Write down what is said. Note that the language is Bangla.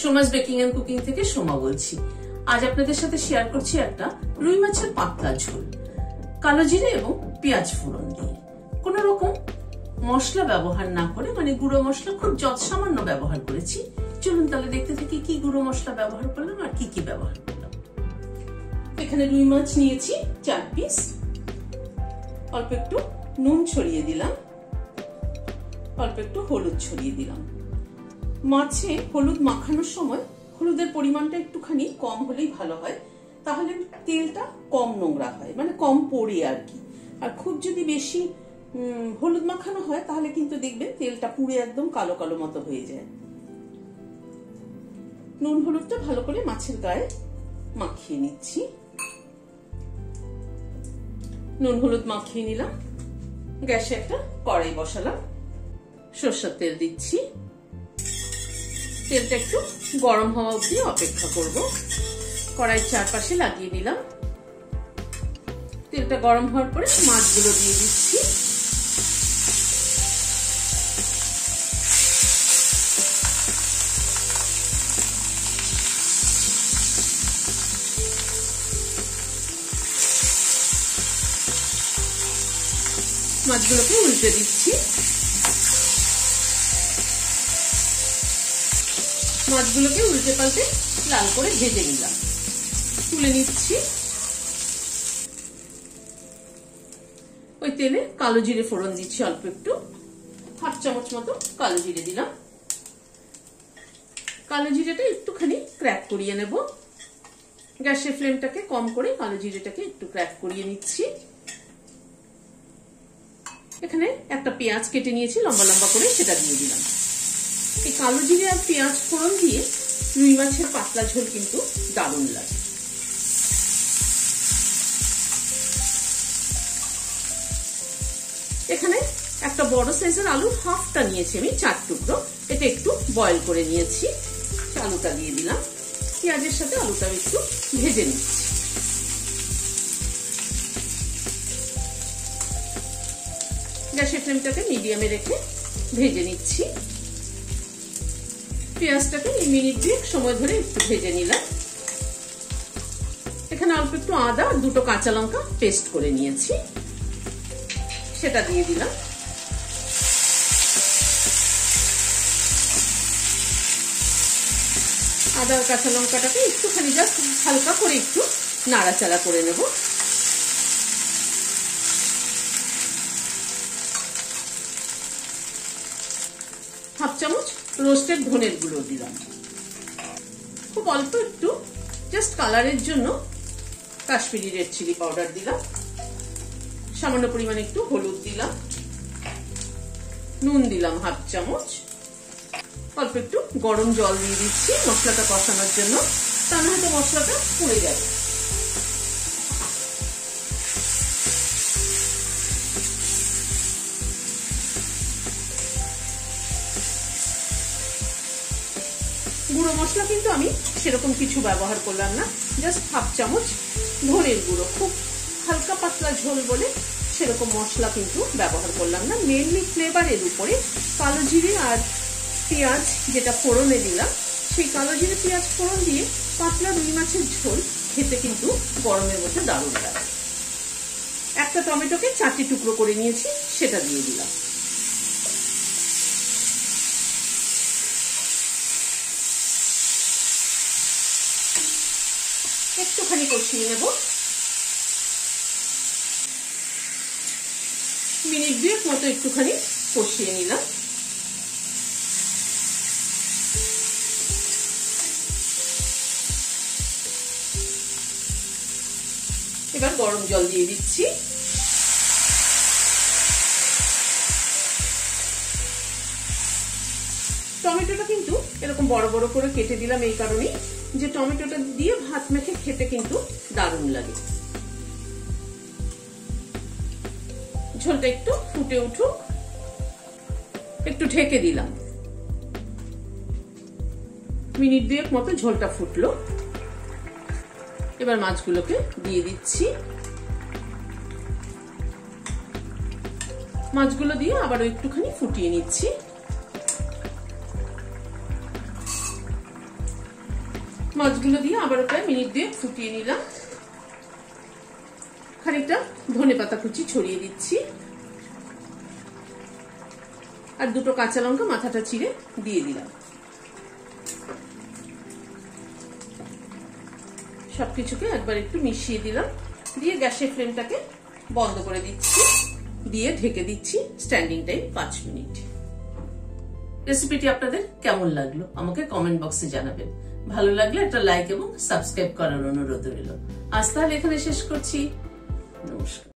সোমাস বেকিং এন্ড কুকিং থেকে সোমা বলছি। আজ আপনাদের সাথে শেয়ার করছি একটা রুই মাছের পাতলা ঝোল কালো জিরে এবং পেঁয়াজ ফোড়ন দিয়ে। কোন রকম মশলা ব্যবহার না করে, মানে গুঁড়ো মশলা খুব সামান্য ব্যবহার করেছি। চলুন তাহলে দেখতে থাকি কি গুঁড়ো মশলা ব্যবহার করলাম আর কি কি ব্যবহার করলাম। এখানে রুই মাছ নিয়েছি 4 পিস। অল্প একটু নুন ছড়িয়ে দিলাম, অল্প একটু হলুদ ছড়িয়ে দিলাম। মাছে হলুদ মাখানোর সময় হলুদের পরিমাণটা একটুখানি কম হলেই ভালো হয়, তাহলে তেলটা কম নোংরা হয়, মানে কম পড়ে আর কি। আর খুব যদি বেশি হলুদ মাখানো হয় তাহলে কিন্তু দেখবেন তেলটা পুড়ে একদম কালো কালো মতো হয়ে যায়। নুন হলুদটা ভালো করে মাছের গায়ে মাখিয়ে নিচ্ছি। নুন হলুদ মাখিয়ে নিলাম। গ্যাসে একটা কড়াই বসালাম, সরষের তেল দিচ্ছি। তেলটা একটু গরম হওয়া অবধি অপেক্ষা করব। কড়াইয়ের চারপাশে লাগিয়ে নিলাম। তেলটা গরম হওয়ার পরে মাছগুলো দিয়ে দিচ্ছি। মাছগুলোকে উল্টে দিচ্ছি। মাছগুলোকে উল্টে পাল্টে লাল করে ভেজে নিলাম, তুলে নিচ্ছি। ওই তেলে কালো জিরে ফোড়ন দিচ্ছি, অল্প একটু 1/2 চামচ মতো কালো জিরে দিলাম। কালো জিরেটা একটুখানি ক্র্যাক করিয়ে নেব। গ্যাসের ফ্লেমটাকে কম করে কালো জিরেটাকে একটু ক্র্যাক করিয়ে নিচ্ছি। এখানে একটা পেঁয়াজ কেটে নিয়েছি লম্বা লম্বা করে, সেটা দিয়ে দিলাম। এই কালো জিরে আর পেঁয়াজ ফোড়ন দিয়ে রুই মাছের পাতলা ঝোল কিন্তু দারুণ লাগে। এখানে একটা বড় সাইজের আলু হাফটা নিয়েছি আমি, 4 টুকরো। এটা একটু বয়েল করে নিয়েছি। আলুটা দিয়ে দিলাম। পেঁয়াজের সাথে আলুটা একটু ভেজে নিচ্ছি। গ্যাসের ফ্লেমটাকে মিডিয়ামে রেখে ভেজে নিচ্ছি। পেঁয়াজটাকে মিনিট 2 সময় ধরে একটু ভেজে নিলাম। এখানে অল্প একটু আদা আর 2টো কাঁচা লঙ্কা পেস্ট করে নিয়েছি, সেটা দিয়ে দিলাম। আদা আর কাঁচা লঙ্কাটাকে একটুখানি জাস্ট হালকা করে একটু নাড়াচাড়া করে নেব। হাফ চামচ রোস্টেড ধনের গুঁড়ো দিলাম। খুব অল্প একটু জাস্ট কালারের জন্য কাশ্মীরি রেড চিলি পাউডার দিলাম। সামান্য পরিমাণে একটু হলুদ দিলাম। নুন দিলাম 1/2 চামচ। অল্প একটু গরম জল দিয়ে দিচ্ছি মশলাটা কষানোর জন্য, তা না হয়তো মশলাটা পুড়ে যাবে। গুঁড়ো মশলা কিন্তু আমি সেরকম কিছু ব্যবহার করলাম না, জাস্ট 1/2 চামচ ধনের গুঁড়ো। খুব হালকা পাতলা ঝোল বলে সেরকম মশলা কিন্তু ব্যবহার করলাম না। মেনলি ফ্লেভারের উপরে কালো জিরে আর পেঁয়াজ যেটা ফোড়নে দিলাম, সেই কালো জিরে পেঁয়াজ ফোড়ন দিয়ে পাতলা রুই মাছের ঝোল খেতে কিন্তু গরমের মধ্যে দারুণ লাগে। একটা টমেটোকে 4টে টুকরো করে নিয়েছি, সেটা দিয়ে দিলাম। একটুখানি কষিয়ে নেব। মিনিট 2 মতো একটুখানি কষিয়ে নিলাম। এবার গরম জল দিয়ে দিচ্ছি। টমেটোটা কিন্তু এরকম বড় বড় করে কেটে দিলাম এই কারণেই যে টমেটোটা দিয়ে ভাত মেখে খেতে কিন্তু দারুণ লাগে। ঝোলটা একটু ফুটে উঠুক, একটু ঢেকে দিলাম। মিনিট 2 মতো ঝোলটা ফুটলো। এবার মাছগুলোকে দিয়ে দিচ্ছি। মাছগুলো দিয়ে আবারও একটুখানি ফুটিয়ে নিচ্ছি। মাছগুলো দিয়ে আবার প্রায় মিনিট 2 ফুটিয়ে নিলাম। খানিকটা ধনেপাতা কুচি ছড়িয়ে দিচ্ছি আর 2টো কাঁচা লঙ্কা মাথাটা চিড়ে দিয়ে দিলাম। সবকিছুকে একবার একটু মিশিয়ে দিলাম, দিয়ে গ্যাসের ফ্লেমটাকে বন্ধ করে দিচ্ছি, দিয়ে ঢেকে দিচ্ছি স্ট্যান্ডিং টাইম 5 মিনিট। রেসিপিটি আপনাদের কেমন লাগলো আমাকে কমেন্ট বক্সে জানাবেন। ভালো লাগলে একটা লাইক এবং সাবস্ক্রাইব করার অনুরোধ রইল। আজ তাহলে এখানে শেষ করছি। নমস্কার।